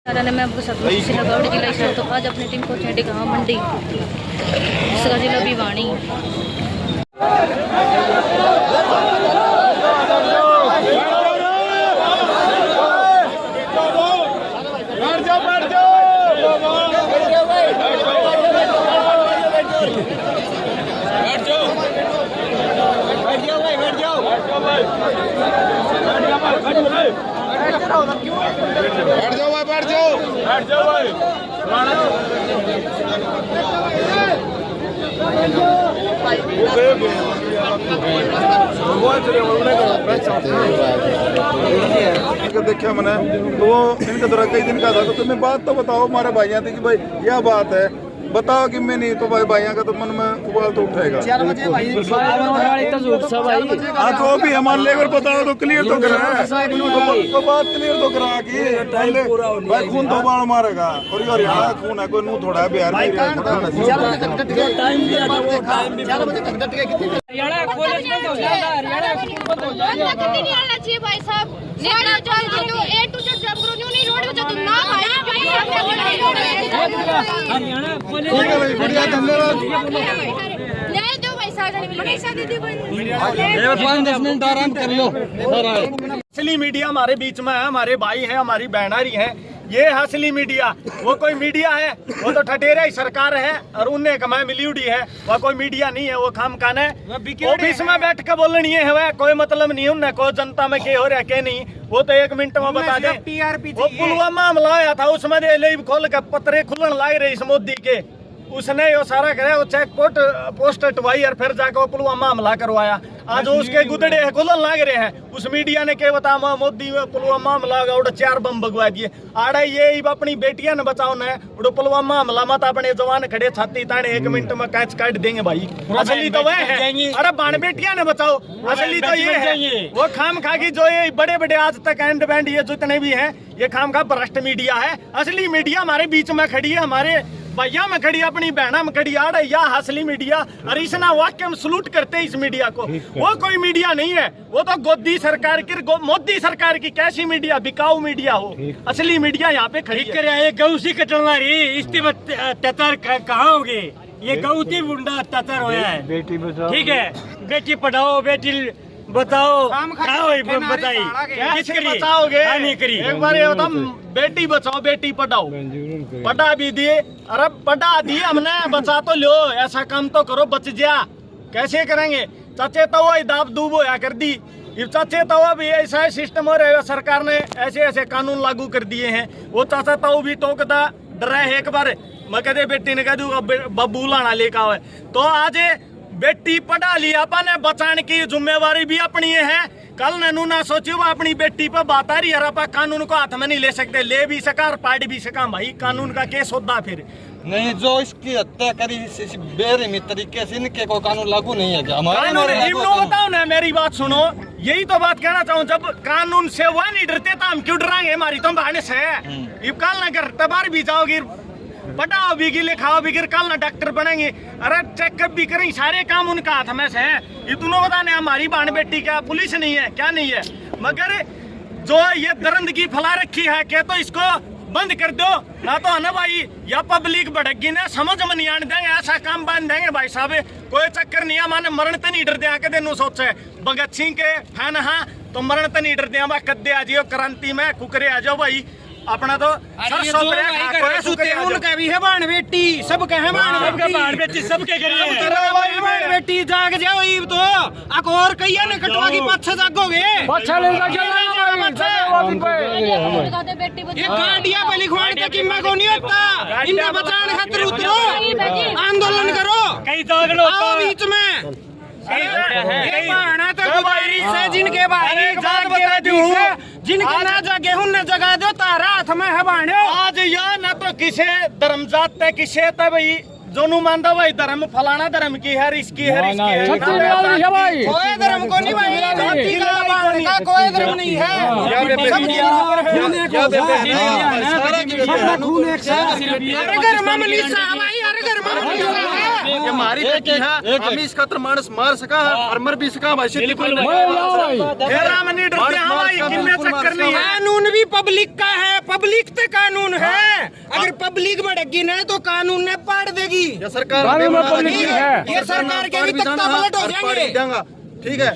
मैं आपको सतलुज से लगावड़ी जिला से तो आज अपनी टीम पहुंचे डिगांव मंडी, इसका जिला भिवानी। बैठ जाओ भाई। देखा मैंने तो वो इनका जरा कई दिन का था, तो तुम्हें बात तो बताओ हमारे भाइयों थी कि भाई यह बात है, बताओ कि मैं नहीं तो भाई भाइयों का तो मन में उबाल तो उठेगा। हाँ तो भी हमारे लेबर बताओ तो क्लियर तो करा, तो बात क्लियर तो करा कि भाई खून तो बाढ़ मारेगा और यहाँ खून है, कोई नू थोड़ा है बिहार असली मीडिया हमारे बीच में है, हमारे भाई हैं, हमारी बहनारी हैं, ये असली मीडिया। वो कोई मीडिया है, वो तो ठटेरा ही सरकार है और उन्हें कमाए मिलीउडी है, वह कोई मीडिया नहीं है, वो खाम खान है ऑफिस में बैठ के बोलनी है, वह कोई मतलब नहीं, उन्हें कोई जनता में क्या हो रहा क्या नहीं, वो तो 1 मिनट में बता दे। वो पुलवामा हमला आया था, उसमें खोल के पत्रे खुलन लाए रहे इस मोदी के, उसने यो सारा करे, वो चेक पोस्ट हटवाई और फिर जाकर पुलवामा हमला करवाया। आज उसके गुदड़े है खुलन लाग रहे हैं, उस मीडिया ने क्या बता मोदी पुलवामा हमला उड़ 4 बम भगवा दिए। आड़े ये अपनी बेटियां ने बचाओ न उड़ पुलवामा हमला मत अपने जवान खड़े छाती ताने 1 मिनट में कैच काट देंगे भाई। असली तो वह है, अरे बाण बेटियां ने बचाओ, असली तो ये है। वो खाम खा की जो ये बड़े बड़े आज तक एंड बैंड ये जितने भी हैं, ये खाम खा भ्रष्ट मीडिया है। असली मीडिया हमारे बीच में खड़ी है, हमारे भैया में खड़ी, अपनी बहना में खड़ी, आ रही है असली मीडिया। और इसना वाक्य हम सलूट करते हैं इस मीडिया को। वो कोई मीडिया नहीं है, वो तो गोदी सरकार की, मोदी सरकार की कैसी मीडिया, बिकाऊ मीडिया हो। असली मीडिया यहाँ पे खड़ी है। गौ सी कटलना रही इसके अत्याचार कहाँ होंगे, ये गौ की बुंडा अत्याचार होया है। बेटी बचाओ, ठीक है, बेटी पढ़ाओ, बेटी बताओ, बताइए कैसे बचाओगे? नहीं करी एक बार ये बताओ, बेटी बचाओ बेटी पढ़ाओ, पढ़ा भी दिए, अरे पढ़ा दिए हमने, बचा तो लो, ऐसा काम तो करो बच जा। कैसे करेंगे? चाचे तो वो दाब दूब होया कर दी, चाचे तो भी ऐसा सिस्टम हो रहा है, सरकार ने ऐसे ऐसे कानून लागू कर दिए हैं। वो चाचा तो भी टोकता डरा है, एक बार मैं कहते बेटी ने कह दू बब्बू लाना लेकर आवे, तो आज बेटी पढ़ा लिया, अपन बचाने की जिम्मेवारी भी अपनी है। कल ननू ना सोचो वो अपनी बेटी पर बात आ रही है, आप कानून को हाथ में नहीं ले सकते, ले भी सका और पाड़ भी सका भाई, कानून का केस होता फिर नहीं। जो इसकी हत्या करी बेरहमी तरीके से, इनके को कानून लागू नहीं है क्या? हमारे बताओ ना, मेरी बात सुनो, यही तो बात कहना चाहूँ, जब कानून से वह नहीं डरते तो हम क्यों डराएंगे? हमारी तो बहाने से है, कल ना कर तबार भी जाओगी, पढ़ाओ भी लिखाओ भी, कल ना डॉक्टर बनेंगे, अरे चेकअप भी करें, सारे काम उनका हाथ में से है। ये दोनों बताने हमारी बहन बेटी क्या पुलिस नहीं है, क्या नहीं है? मगर जो ये दरंदगी फैला रखी है, क्या तो इसको बंद कर दो, ना तो है ना भाई, या पब्लिक भड़कगी ना, समझ में नहीं आने देंगे, ऐसा काम बांध देंगे भाई साहब। कोई चक्कर नहीं है, माने मरण तो नहीं डरते आके दिन सोचे भगत सिंह के फैन, हाँ तो मरण तो नहीं डरते, हम कद्दे आ जाओ क्रांति में, कुकरे आ जाओ भाई, अपना तो उनका भी है बाण बेटी, सबके है बाण बेटी, सबके बेटी जाग जाओ, ईब तो अक और कहिए न कटवा की पाछा जागोगे, ये गाड़ियां पे लिखवाने तक इम्मा को नहीं होता, इन्हें बचाने खातिर उतरो, आंदोलन करो, कहीं जाग लो बीच में। जिनके जिनके ना जागे उन्हें जगा दो, तारा हाथ में है बाण। आज या ना तो किसे धर्म जात है, किसे तो भाई जोनू मानता भाई धर्म फलाना धर्म की है, इसकी है, कोई धर्म को नहीं भाई, जाति का बाण का कोई धर्म नहीं है। हर घर में मिली साहब भाई, हर घर में मिली साहब। ये हमारी बेटी है, हम इस खतर मानस मार सका और मर भी सका भाई। कानून भी पब्लिक का है, पब्लिक ते कानून है। अगर पब्लिक भड़की ना तो कानून ने पाड़ देगी। ये सरकार ये सरकार के भी तख्ता पलट हो जाएंगे। ठीक है,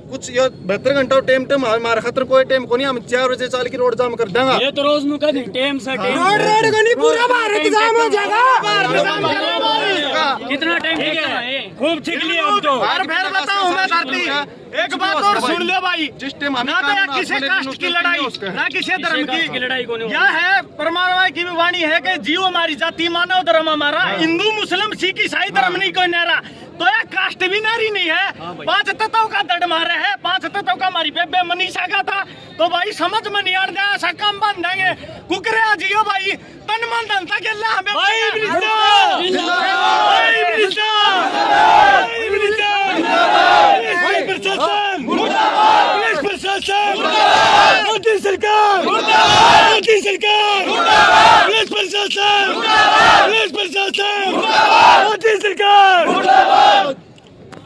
कुछ ये 72 घंटा टाइम हमारा खतर कोई टाइम को नहीं, हम 4 बजे चाल की रोड जाम कर देंगे। ये तो रोज नु का टाइम से रोड को नहीं, पूरा भारत जाम हो जाएगा। कितना टाइम ठीक है, खूब ठीक लिया हम तो। और फिर बताऊं मैं धरती, एक बात और सुन ले भाई, जिस टाइम ना तो किसी कास्ट की लड़ाई, ना किसी धर्म की लड़ाई को नहीं। यह है परमात्मा की भी वाणी है कि जीव हमारी जाति, मानव धर्म हमारा, हिंदू मुस्लिम सिख ईसाई धर्म नहीं कोई नारा। तो यह कास्ट भी नारी नहीं है। 5 तत्वों का दर्द मारे है, 5 तत्वों का हमारी बेबे मनीषा का था। तो भाई समझ में नहीं आ रहा, ऐसा काम बन देंगे कुकरे जियो भाई, तन मन धन तक अल्लाह हमें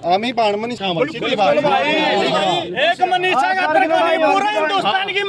आम्ही बाणमनी एक मनीषा का पूरा हिंदुस्तान की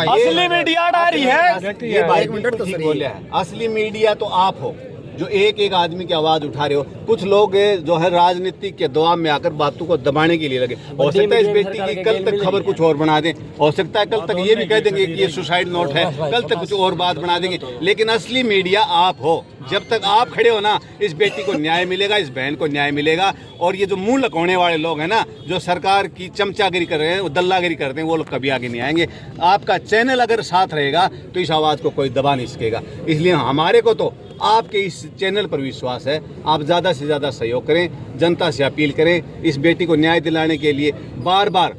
असली मीडिया आ रही है। ये 1 मिनट तो सही बोले हैं। असली मीडिया तो आप हो जो एक एक आदमी की आवाज उठा रहे हो। कुछ लोग जो है राजनीति के दबाव में आकर बातों को दबाने के लिए लगे। हो सकता है इस बेटी की कल तक खबर कुछ और बना दें, हो सकता है कल तक ये भी कह देंगे कि ये सुसाइड नोट है, कल तक कुछ और बात बना देंगे, लेकिन असली मीडिया आप हो। जब तक आप खड़े हो ना, इस बेटी को न्याय मिलेगा, इस बहन को न्याय मिलेगा। और ये जो मुंह लकोने वाले लोग हैं ना, जो सरकार की चमचागिरी कर रहे हैं, दल्लागिरी करते हैं, वो लोग कभी आगे नहीं आएंगे। आपका चैनल अगर साथ रहेगा तो इस आवाज़ को कोई दबा नहीं सकेगा। इसलिए हमारे को तो आपके इस चैनल पर विश्वास है। आप ज़्यादा से ज़्यादा सहयोग करें, जनता से अपील करें, इस बेटी को न्याय दिलाने के लिए बार बार,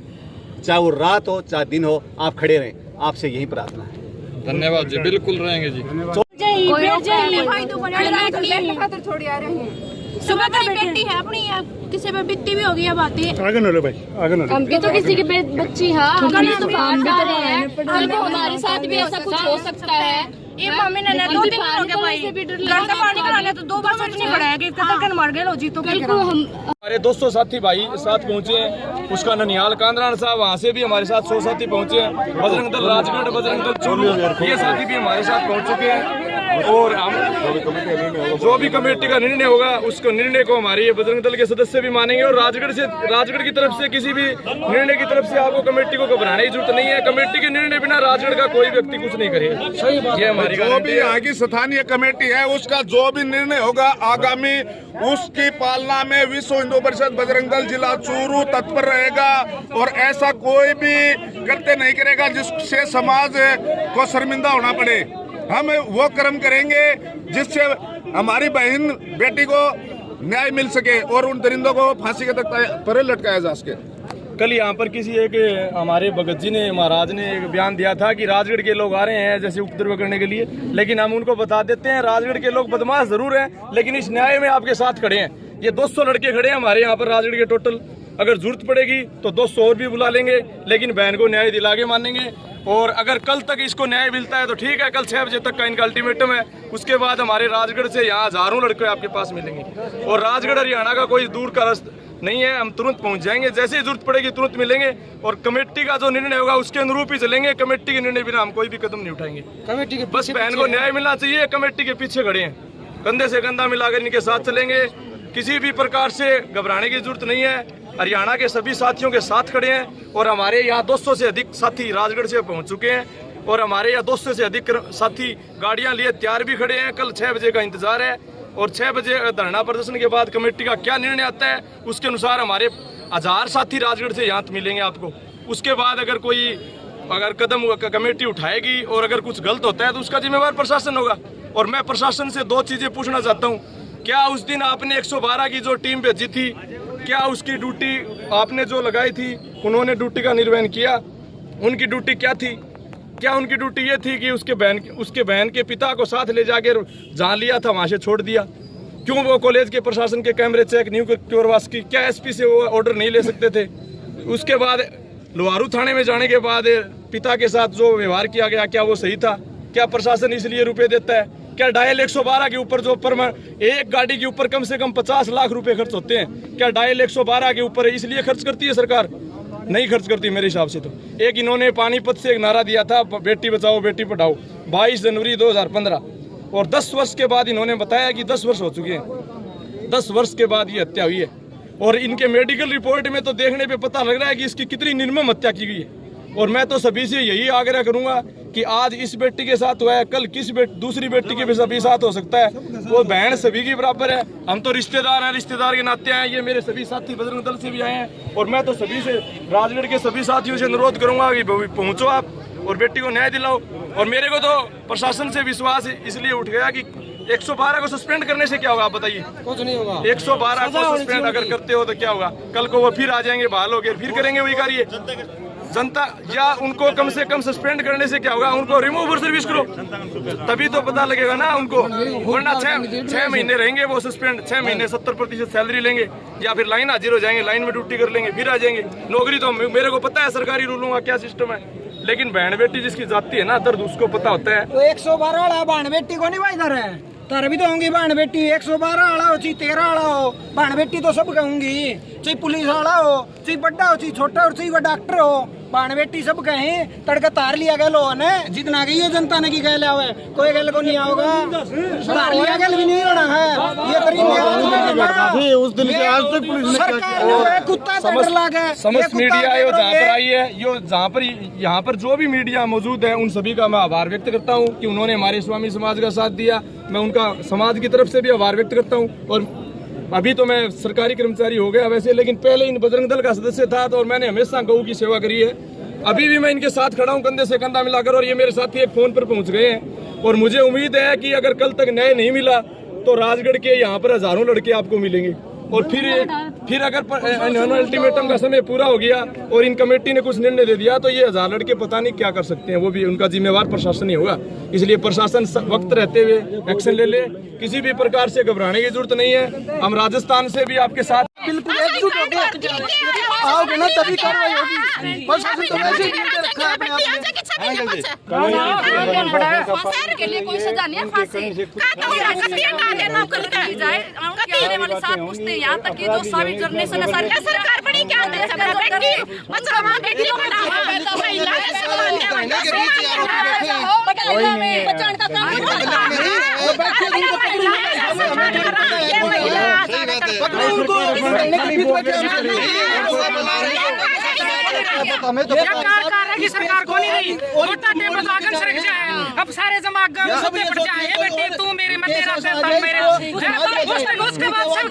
चाहे वो रात हो चाहे दिन हो, आप खड़े रहें। आपसे यही प्रार्थना है। धन्यवाद जी, बिल्कुल रहेंगे जी। सुबह की बेटी है अपनी, किसी पे बीती भी होगी, अब आती है। आगे न लो भाई, आगे न लो। हम भी तो किसी की बच्ची है, कल को हमारे साथ भी ऐसा कुछ हो सकता है। ये मम्मी ने 2 दिन हो गए भाई, घर का पानी कराने तो 2 बार सोचनी पड़ा है कि कतल मर गए लो जी। तो हमारे 200 साथी भाई साथ पहुंचे हैं, उसका ननिहाल कांद्रान साहब, वहाँ से भी हमारे साथ 100 साथी पहुंचे हैं। बजरंग दल राजगढ़, बजरंग दल चूरू, ये साथी भी हमारे साथ पहुंच चुके हैं। और हम जो भी कमेटी का निर्णय होगा, उसको निर्णय को हमारे ये बजरंग दल के सदस्य भी मानेंगे। और राजगढ़ की तरफ से किसी भी निर्णय की तरफ से आपको कमेटी को घबराने की जरूरत नहीं है। कमेटी के निर्णय बिना राजगढ़ का कोई व्यक्ति कुछ नहीं करेगा। ये हमारी जो भी यहाँ की स्थानीय कमेटी है, उसका जो भी निर्णय होगा आगामी, उसकी पालना में विश्व हिंदू परिषद बजरंग दल जिला चूरू तत्पर रहेगा। और ऐसा कोई भी कृत्य नहीं करेगा जिससे समाज को शर्मिंदा होना पड़े। हम वो कर्म करेंगे जिससे हमारी बहन बेटी को न्याय मिल सके और उन दरिंदों को फांसी के तख्ते पर लटकाया जा सके। कल यहाँ पर किसी एक हमारे भगत जी ने, महाराज ने एक बयान दिया था कि राजगढ़ के लोग आ रहे हैं जैसे उपद्रव करने के लिए, लेकिन हम उनको बता देते हैं राजगढ़ के लोग बदमाश जरूर हैं, लेकिन इस न्याय में आपके साथ खड़े हैं। ये 200 लड़के खड़े हैं हमारे यहाँ पर राजगढ़ के टोटल। अगर जरूरत पड़ेगी तो 200 और भी बुला लेंगे, लेकिन बहन को न्याय दिला के मानेंगे। और अगर कल तक इसको न्याय मिलता है तो ठीक है, कल 6 बजे तक का इनका अल्टीमेटम है। उसके बाद हमारे राजगढ़ से यहाँ हजारों लड़के आपके पास मिलेंगे। और राजगढ़ हरियाणा का कोई दूर का रास्ता नहीं है, हम तुरंत पहुंच जाएंगे, जैसे ही जरूरत पड़ेगी तुरंत मिलेंगे। और कमेटी का जो निर्णय होगा उसके अनुरूप ही चलेंगे। कमेटी के निर्णय बिना हम कोई भी कदम नहीं उठाएंगे। कमेटी के बस बहन को न्याय मिलना चाहिए, कमेटी के पीछे खड़े हैं, कंधे से कंधा मिलाकर इनके साथ चलेंगे। किसी भी प्रकार से घबराने की जरूरत नहीं है। हरियाणा के सभी साथियों के साथ खड़े हैं। और हमारे यहाँ 200 से अधिक साथी राजगढ़ से पहुंच चुके हैं। और हमारे यहाँ 200 से अधिक साथी गाड़ियां लिए तैयार भी खड़े हैं। कल 6 बजे का इंतजार है। और 6 बजे धरना प्रदर्शन के बाद कमेटी का क्या निर्णय आता है, उसके अनुसार हमारे 1000 साथी राजगढ़ से यहाँ मिलेंगे आपको। उसके बाद अगर कदम कमेटी उठाएगी और अगर कुछ गलत होता है तो उसका जिम्मेवार प्रशासन होगा। और मैं प्रशासन से 2 चीजें पूछना चाहता हूँ। क्या उस दिन आपने 112 की जो टीम भेजी थी, क्या उसकी ड्यूटी आपने जो लगाई थी, उन्होंने ड्यूटी का निर्वहन किया? उनकी ड्यूटी क्या थी? क्या उनकी ड्यूटी ये थी कि उसके बहन के पिता को साथ ले जाकर जहाँ लिया था वहाँ से छोड़ दिया? क्यों वो कॉलेज के प्रशासन के कैमरे चेक नहीं करवास की? क्या एसपी से वो ऑर्डर नहीं ले सकते थे? उसके बाद लोहारू थाने में जाने के बाद पिता के साथ जो व्यवहार किया गया, क्या वो सही था? क्या प्रशासन इसलिए रुपए देता है क्या डायल 112 के ऊपर जो एक गाड़ी के ऊपर कम से कम 50 लाख रुपए खर्च होते हैं, क्या डायल 112 के ऊपर है इसलिए खर्च करती है सरकार? नहीं खर्च करती मेरे हिसाब से। तो एक इन्होंने पानीपत से एक नारा दिया था, बेटी बचाओ बेटी पढ़ाओ, 22 जनवरी 2015, और 10 वर्ष के बाद इन्होंने बताया कि 10 वर्ष हो चुके हैं, 10 वर्ष के बाद ये हत्या हुई है। और इनके मेडिकल रिपोर्ट में तो देखने पे पता लग रहा है कि इसकी कितनी निर्मम हत्या की गई है। और मैं तो सभी से यही आग्रह करूंगा कि आज इस बेटी के साथ हुआ है, कल दूसरी बेटी के भी सभी साथ हो सकता है। वो बहन सभी की बराबर है, हम तो रिश्तेदार हैं, रिश्तेदार के नाते आए। ये मेरे सभी साथी बजरंग दल से भी आए हैं, और मैं तो सभी से, राजगढ़ के सभी साथियों से अनुरोध करूंगा कि पहुंचो आप और बेटी को न्याय दिलाओ। और मेरे को तो प्रशासन से विश्वास इसलिए उठ गया कि 112 को सस्पेंड करने से क्या होगा, आप बताइए? कुछ नहीं होगा। 112 को सस्पेंड अगर करते हो तो क्या होगा? कल को वो फिर आ जाएंगे, बहाल हो गए, फिर करेंगे वही कार्य। जनता या उनको कम से कम सस्पेंड करने से क्या होगा? उनको रिमूव सर्विस करो, तभी तो पता लगेगा ना उनको। वरना 6 महीने रहेंगे वो सस्पेंड, 6 महीने 70% सैलरी लेंगे, या फिर लाइन हाजिर हो जाएंगे, लाइन में ड्यूटी कर लेंगे, फिर आ जाएंगे। नौकरी तो मेरे को पता है सरकारी रूलों का क्या सिस्टम है, लेकिन बहन बेटी जिसकी जाती है ना दर्द, उसको पता होता है। 112 वाला बहन बेटी को नहीं भाई इधर है, तार भी तो होंगी बहन बेटी। 112 वाला हो चाहे 13 वाला हो, बहन बेटी तो सब कहूंगी, चाहे पुलिस वाला हो, चाहे बड़ा हो, चाहे छोटा हो, चाहे वो डॉक्टर हो, बहन बेटी सब कहें। तड़का तार लिया गया लो ने, जितना गई हो जनता ने की गए हुए, कोई गल को नहीं आओगा, तार लिया गया भी नहीं होना है। ये तरीके उस दिन के आज तक पुलिस सरकार कुत्ता समस्त मीडिया यो जहाँ पर आई है, यो जहाँ पर यहाँ पर जो भी मीडिया मौजूद है, उन सभी का मैं आभार व्यक्त करता हूँ कि उन्होंने हमारे स्वामी समाज का साथ दिया। मैं उनका समाज की तरफ से भी आभार व्यक्त करता हूँ। और अभी तो मैं सरकारी कर्मचारी हो गया वैसे, लेकिन पहले इन बजरंग दल का सदस्य था, तो और मैंने हमेशा गऊ की सेवा करी है। अभी भी मैं इनके साथ खड़ा हूँ कंधे से कंधा मिलाकर, और ये मेरे साथी एक फोन पर पहुंच गए हैं। और मुझे उम्मीद है कि अगर कल तक न्याय नहीं मिला तो राजगढ़ के यहाँ पर हजारों लड़के आपको मिलेंगे। और फिर अगर अल्टीमेटम का समय पूरा हो गया और इन कमेटी ने कुछ निर्णय दे दिया, तो ये 1000 लड़के पता नहीं क्या कर सकते हैं। वो भी उनका जिम्मेवार प्रशासन ही होगा। इसलिए प्रशासन वक्त रहते हुए एक्शन ले ले, किसी भी प्रकार से घबराने की जरूरत नहीं है। हम राजस्थान से भी आपके साथ बिल्कुल एकजुट होकर आओगे ना तभी कार्रवाई होगी। प्रशासन तो वैसे ही रखा है अपने आप शहर के लिए कोई सजा नहीं है, फांसी वाले साथ पूछते हैं। यहाँ तक कि जो सारी जर्नलिस्ट है, सरकार बड़ी क्या सरकार को नहीं अब सारे जमा बेटे तू मेरे मत उसके बाद सब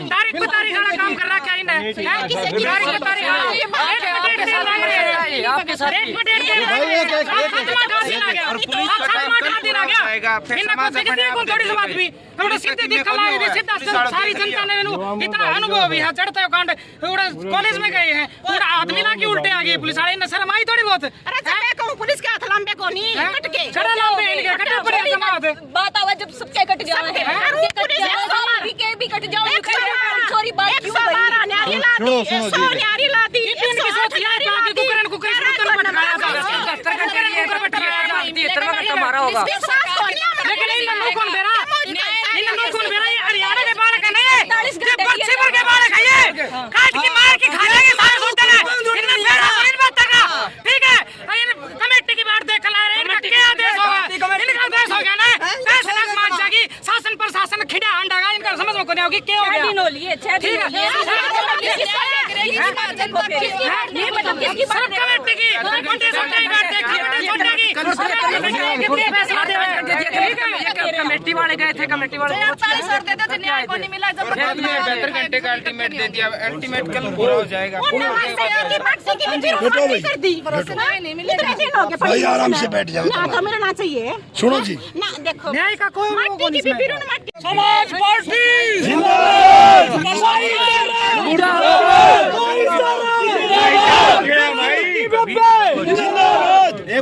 तारीख पे तारीख वाला काम कर रहा क्या इन्हें तारीख पे तारीख सारी जनता ने इतना अनुभव भी है। चढ़ता है कांड कॉलेज में गए हैं, पूरा आदमी ना की उल्टे आ गए पुलिस वाले ने शर्म आई थोड़ी बहुत। पुलिस के हाथ लंबे को नहीं कटके चढ़ा लंबे इनके कटे पड़े जमात बात आवा जब सबके कट जाए भी कट जाओ छोरी बात क्यों न्यारी लादी इनकी सोच यार कि कुकरन कुकरन मारा होगा। लेकिन इन लोगों कौन बेरा ये हरियाणा के बालक है नहीं, ये बच्चे भर के बालक है, ये काट के मार के खा जाएंगे सारे होटल है। इनमें बेरा इन बात का ठीक है। कमेटी की बात देख ला रहे, इनका क्या आदेश होगा? इनका आदेश हो गया ना, फैसला मान जाएगी शासन प्रशासन खिड़ा हंडागा, इनका समझ में नहीं होगी क्या हो गया। ठीक है कमेटी की कमेटी वाले गए थे, कमेटी वाले 48 देते थे, न्याय को नहीं मिला। जब 72 घंटे का अल्टीमेट दे दिया, अल्टीमेट कल पूरा हो जाएगा। भाई आराम से बैठ जाओ, मिलना चाहिए। सुनो जी, ना देखो न्याय का कोई समाज पार्टी जिंदाबाद,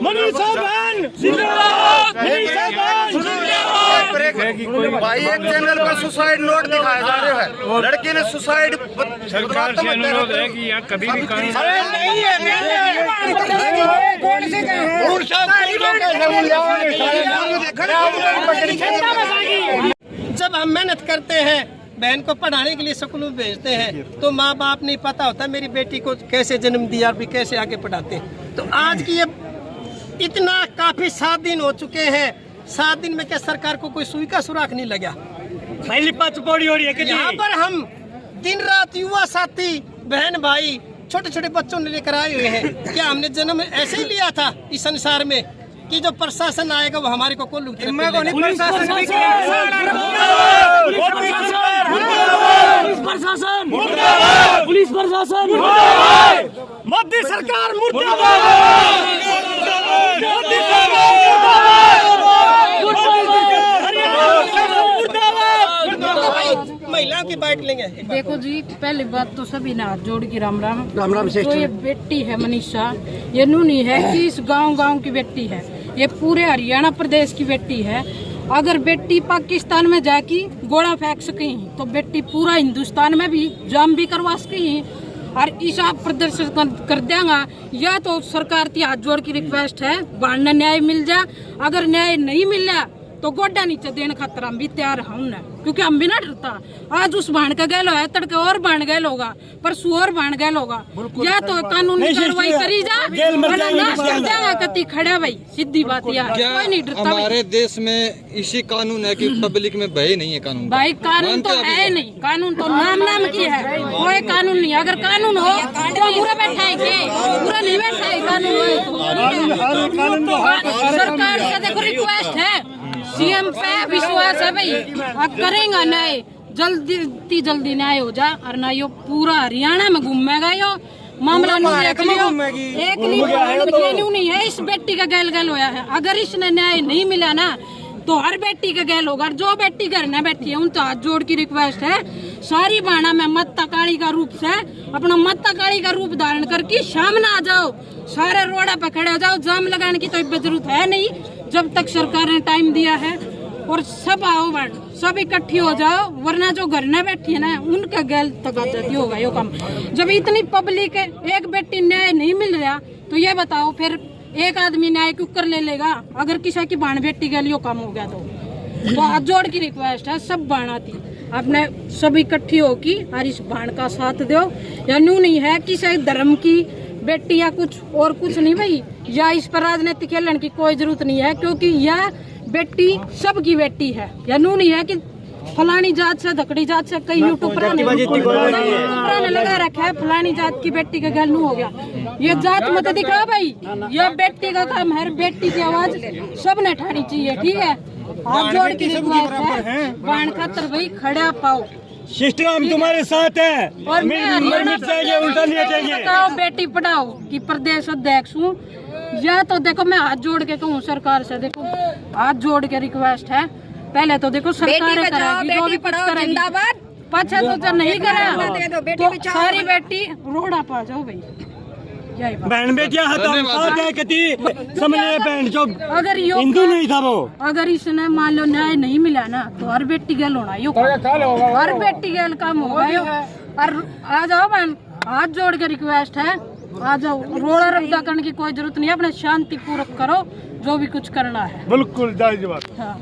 मनीषा बहन जिंदाबाद, मनीषा बहन जिंदाबाद। भाई एक चैनल पर सुसाइड नोट दिखाया जा रहा है, लड़की ने सुसाइड सरकार से अनुरोध है कि यहाँ कभी भी जब हम मेहनत करते हैं, बहन को पढ़ाने के लिए स्कूल में भेजते हैं, तो माँ बाप नहीं पता होता मेरी बेटी को कैसे जन्म दिया और भी कैसे आगे पढ़ाते हैं। तो आज की ये इतना काफी 7 दिन हो चुके हैं, 7 दिन में क्या सरकार को कोई सुई का सुराख नहीं लगा। पहली पाँच पौड़ी हो रही है यहाँ पर हम दिन रात युवा साथी बहन भाई छोटे छोटे बच्चों ने लेकर आए हुए हैं। क्या हमने जन्म ऐसे ही लिया था इस संसार में कि जो प्रशासन आएगा वो हमारे को कोल्लू पुलिस प्रशासन मोदी सरकार महिलाओं की बाइट लेंगे। देखो जी, पहली बात तो सभी ने हाथ जोड़ के राम राम। तो ये बेटी है मनीषा, ये नूनी है कि इस गांव की बेटी है, ये पूरे हरियाणा प्रदेश की बेटी है। अगर बेटी पाकिस्तान में जाके गोला फेंक सकी तो बेटी पूरा हिंदुस्तान में भी जाम भी करवा सकी और ईसा प्रदर्शन कर देगा। या तो सरकार की हाथ जोड़ की रिक्वेस्ट है, बाढ़ न्याय मिल जाए। अगर न्याय नहीं मिल रहा तो गोड्डा नीचे देने खातर हम भी तैयार हैं, क्योंकि हम भी ना डरता। आज उस भाण का गैल है, तड़के और भाण गैल होगा, परसों और भाण गैल होगा। या तो कानूनी कार्रवाई करी जा, कति खड़ा भाई, सीधी बात यार, कोई नहीं डरता। हमारे देश में इसी कानून है कि पब्लिक में भय नहीं है कानून भाई। कानून तो है नहीं, कानून तो नाम की है, कोई कानून नहीं। अगर कानून हो तो पूरा बैठा है, पूरा नहीं बैठा है कानून हो। सरकार से देखो रिक्वेस्ट है, सीएम पे विश्वास है भाई, अब करेगा न्याय, जल्दी न्याय हो जाए। और ना यो पूरा हरियाणा में घूमेगा यो मामला। एक नहीं है, इस बेटी का गैल होया है। अगर इसने न्याय नहीं मिला ना तो हर बेटी का गैल होगा। जो बेटी घर में बैठी है उन तो हाथ जोड़ की रिक्वेस्ट है, सारी बाणा में माता काली का रूप से अपना माता काली का रूप धारण करके सामने आ जाओ, सारे रोड़ा पे खड़े हो जाओ। जाम लगाने की तो जरूरत है नहीं जब तक सरकार ने टाइम दिया है। और सब आओ बड़, सब इकट्ठी हो जाओ, वरना जो घर में बैठी है ना उनका गैल तगाती होगा यो काम। जब इतनी पब्लिक है, एक बेटी न्याय नहीं मिल रहा तो ये बताओ फिर एक आदमी न्याय क्यों कर ले लेगा। अगर किसी की बाण बेटी गैल यो काम हो गया तो हाथ जोड़ की रिक्वेस्ट है, सब बाणा थी आपने सब इकट्ठी होगी और इस बाण का साथ दो। या न्यू नहीं है किसी धर्म की बेटी या कुछ और कुछ नहीं भाई, या इस पर राजनीति खेलने की कोई जरूरत नहीं है, क्योंकि यह बेटी सबकी बेटी है। या नू नहीं है कि फलानी जात से धकड़ी जात से कई यूट्यूब पर लगा रखा है फलानी जात की बेटी का गल नू हो गया। ये जात मत दिखा भाई, ये बेटी का काम है, बेटी की आवाज सब ने उठानी चाहिए, ठीक है। हाथ जोड़ के रिक्वेस्ट है, बाण खातर भाई खड़ा पाओ, सिस्टर हम तुम्हारे साथ है और मैं उल्टा नहीं चाहिए। बेटी पढ़ाओ की प्रदेश अध्यक्ष हूँ। या तो देखो मैं हाथ जोड़ के कहूँ सरकार से, देखो हाथ जोड़ के रिक्वेस्ट है, पहले तो देखो सरकार करेगी जो भी कुछ करेगी, पछा तो नहीं करे तो सारी बेटी रोड़ा पा जाओ भाई। बहन बेटियां बहन जो अगर हिंदू नहीं था वो, अगर इसने मान लो न्याय नहीं मिला ना तो हर बेटी गैल होना यो, हर बेटी गैल काम होगा यो। और आ जाओ बहन, हाथ जोड़ के रिक्वेस्ट है, आ जाओ, रोड़ा रब्दा करने की कोई जरूरत नहीं है, अपने शांति पूर्वक करो जो भी कुछ करना है। बिल्कुल जायज बात। हाँ।